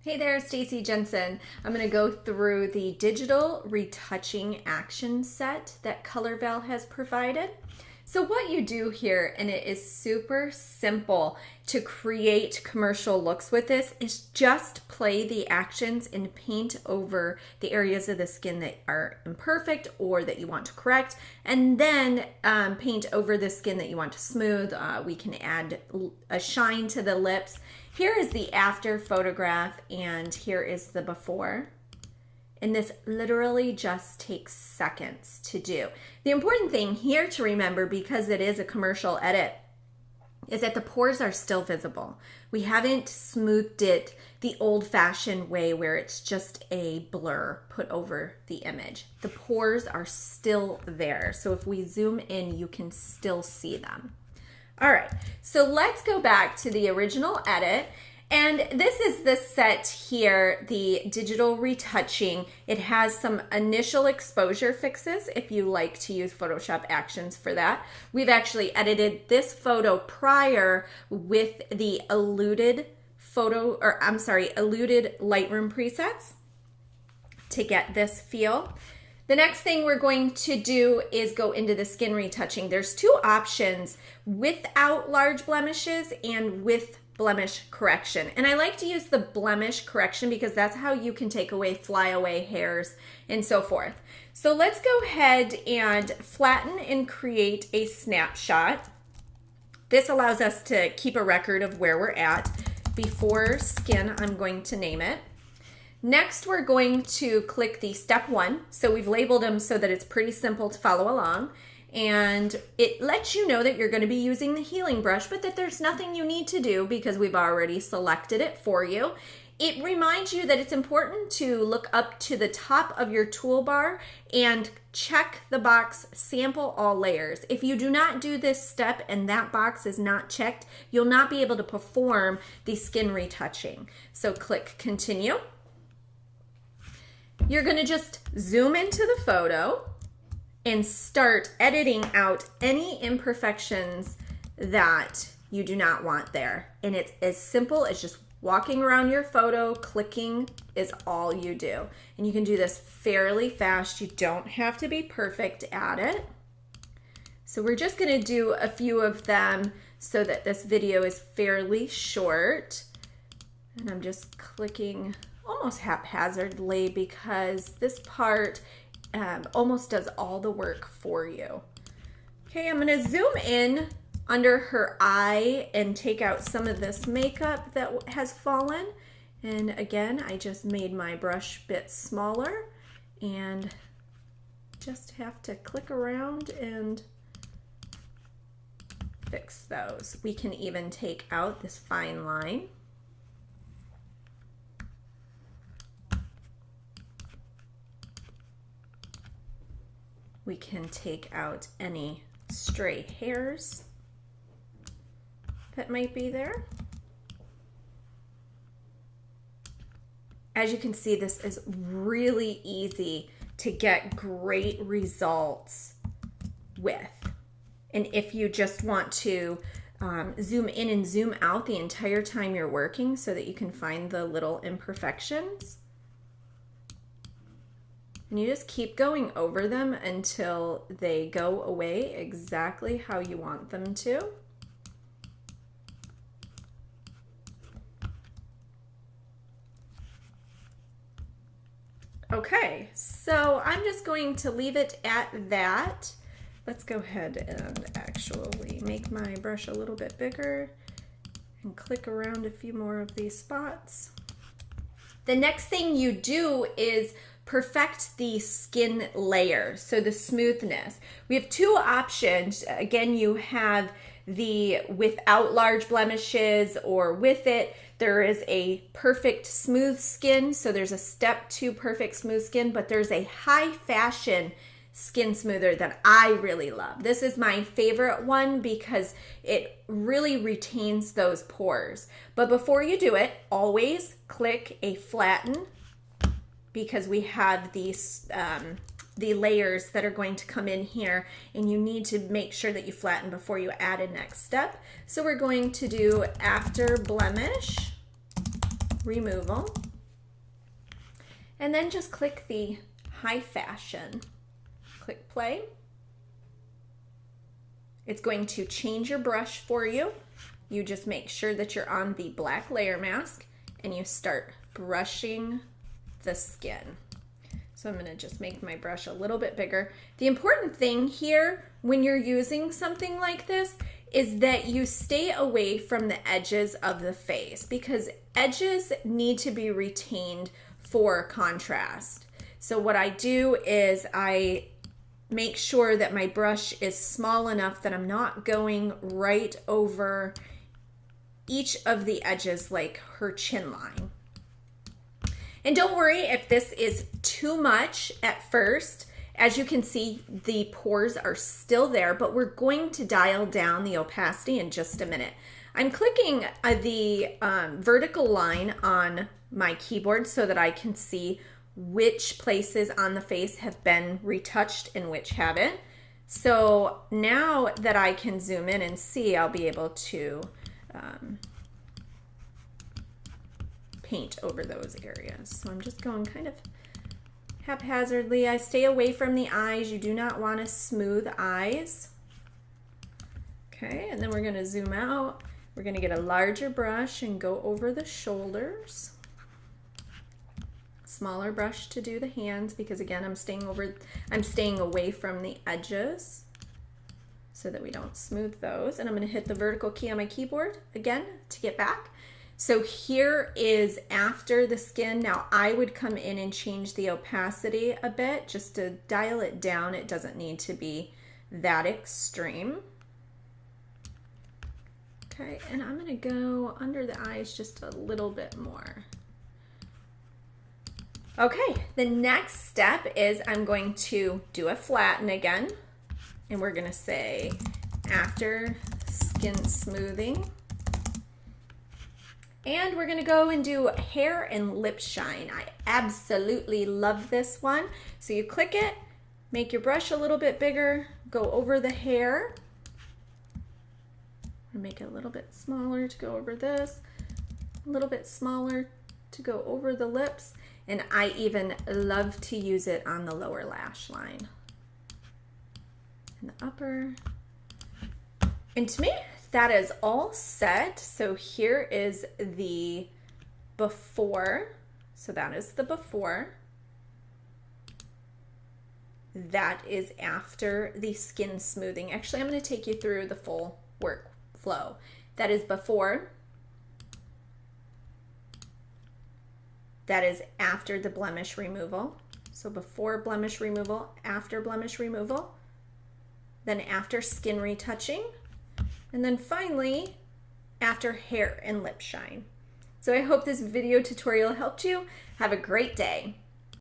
Hey there, Stacy Jensen. I'm going to go through the digital retouching action set that ColorVal has provided. So what you do here, and it is super simple to create commercial looks with this, is just play the actions and paint over the areas of the skin that are imperfect or that you want to correct, and then paint over the skin that you want to smooth. We can add a shine to the lips. Here is the after photograph, and here is the before. And this literally just takes seconds to do. The important thing here to remember, because it is a commercial edit, is that the pores are still visible. We haven't smoothed it the old-fashioned way where it's just a blur put over the image. The pores are still there. So if we zoom in, you can still see them. All right, so let's go back to the original edit. And this is the set here, the digital retouching. It has some initial exposure fixes if you like to use Photoshop actions for that. We've actually edited this photo prior with the eluded eluded Lightroom presets to get this feel. The next thing we're going to do is go into the skin retouching. There's two options: without large blemishes and with blemish correction. And I like to use the blemish correction because that's how you can take away flyaway hairs and so forth. So let's go ahead and flatten and create a snapshot. This allows us to keep a record of where we're at. Before skin, I'm going to name it. Next, we're going to click the step 1. So we've labeled them so that it's pretty simple to follow along. And it lets you know that you're going to be using the healing brush, but that there's nothing you need to do because we've already selected it for you. It reminds you that it's important to look up to the top of your toolbar and check the box sample all layers. If you do not do this step and that box is not checked, you'll not be able to perform the skin retouching. So click continue. You're going to just zoom into the photo and start editing out any imperfections that you do not want there. And it's as simple as just walking around your photo, clicking is all you do. And you can do this fairly fast. You don't have to be perfect at it. So we're just going to do a few of them so that this video is fairly short. And I'm just clicking almost haphazardly because this part almost does all the work for you. Okay, I'm going to zoom in under her eye and take out some of this makeup that has fallen. And again, I just made my brush bit smaller and just have to click around and fix those. We can even take out this fine line. We can take out any stray hairs that might be there. As you can see, this is really easy to get great results with. And if you just want to zoom in and zoom out the entire time you're working so that you can find the little imperfections, and you just keep going over them until they go away exactly how you want them to. Okay, so I'm just going to leave it at that. Let's go ahead and actually make my brush a little bit bigger and click around a few more of these spots. The next thing you do is perfect the skin layer, so the smoothness. We have two options. Again, you have the without large blemishes or with it. There is a perfect smooth skin, so there's a step 2 perfect smooth skin, but there's a high fashion skin smoother that I really love. This is my favorite one because it really retains those pores. But before you do it, always click a flatten, because we have these the layers that are going to come in here, and you need to make sure that you flatten before you add a next step. So we're going to do after blemish removal. And then just click the high fashion. Click play. It's going to change your brush for you. You just make sure that you're on the black layer mask and you start brushing the skin. So I'm going to just make my brush a little bit bigger. The important thing here when you're using something like this is that you stay away from the edges of the face, because edges need to be retained for contrast. So what I do is I make sure that my brush is small enough that I'm not going right over each of the edges like her chin line. And don't worry if this is too much at first. As you can see, the pores are still there, but we're going to dial down the opacity in just a minute. I'm clicking the vertical line on my keyboard so that I can see which places on the face have been retouched and which haven't. So now that I can zoom in and see, I'll be able to paint over those areas. So I'm just going kind of haphazardly. I stay away from the eyes. You do not want to smooth eyes. Okay, and then we're going to zoom out. We're going to get a larger brush and go over the shoulders. Smaller brush to do the hands, because again, I'm staying away from the edges so that we don't smooth those. And I'm going to hit the vertical key on my keyboard again to get back. So here is after the skin. Now I would come in and change the opacity a bit just to dial it down. It doesn't need to be that extreme. Okay, and I'm going to go under the eyes just a little bit more. Okay, the next step is I'm going to do a flatten again, and we're going to say after skin smoothing. And we're going to go and do hair and lip shine. I absolutely love this one. So you click it, make your brush a little bit bigger, go over the hair. Make it a little bit smaller to go over this, a little bit smaller to go over the lips. And I even love to use it on the lower lash line and the upper. And to me, that is all set. So here is the before. So that is the before. That is after the skin smoothing. Actually, I'm going to take you through the full workflow. That is before. That is after the blemish removal. So before blemish removal, after blemish removal, then after skin retouching, and then finally after hair and lip shine. So I hope this video tutorial helped you. Have a great day.